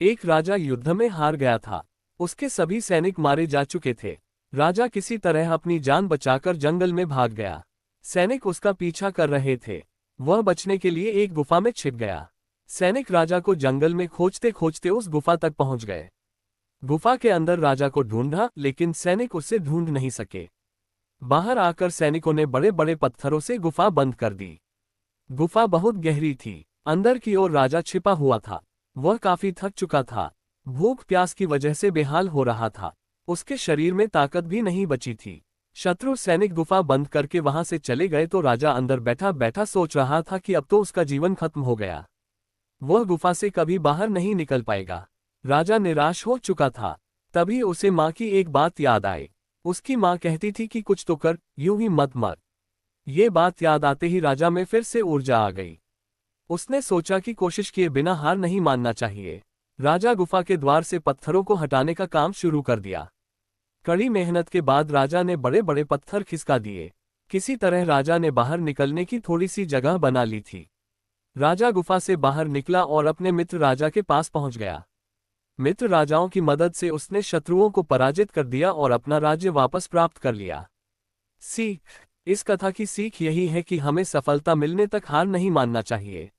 एक राजा युद्ध में हार गया था। उसके सभी सैनिक मारे जा चुके थे। राजा किसी तरह अपनी जान बचाकर जंगल में भाग गया। सैनिक उसका पीछा कर रहे थे। वह बचने के लिए एक गुफा में छिप गया। सैनिक राजा को जंगल में खोजते खोजते उस गुफा तक पहुंच गए। गुफा के अंदर राजा को ढूंढा, लेकिन सैनिक उसे ढूंढ नहीं सके। बाहर आकर सैनिकों ने बड़े बड़े पत्थरों से गुफा बंद कर दी। गुफा बहुत गहरी थी। अंदर की ओर राजा छिपा हुआ था। वह काफी थक चुका था। भूख प्यास की वजह से बेहाल हो रहा था। उसके शरीर में ताकत भी नहीं बची थी। शत्रु सैनिक गुफा बंद करके वहां से चले गए तो राजा अंदर बैठा बैठा सोच रहा था कि अब तो उसका जीवन खत्म हो गया। वह गुफा से कभी बाहर नहीं निकल पाएगा। राजा निराश हो चुका था। तभी उसे माँ की एक बात याद आई। उसकी माँ कहती थी कि कुछ तो कर, यूं ही मत मर। ये बात याद आते ही राजा में फिर से ऊर्जा आ गई। उसने सोचा कि कोशिश किए बिना हार नहीं मानना चाहिए। राजा गुफा के द्वार से पत्थरों को हटाने का काम शुरू कर दिया। कड़ी मेहनत के बाद राजा ने बड़े बड़े पत्थर खिसका दिए। किसी तरह राजा ने बाहर निकलने की थोड़ी सी जगह बना ली थी। राजा गुफा से बाहर निकला और अपने मित्र राजा के पास पहुंच गया। मित्र राजाओं की मदद से उसने शत्रुओं को पराजित कर दिया और अपना राज्य वापस प्राप्त कर लिया। सीख। इस कथा की सीख यही है कि हमें सफलता मिलने तक हार नहीं मानना चाहिए।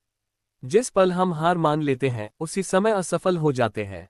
जिस पल हम हार मान लेते हैं उसी समय असफल हो जाते हैं।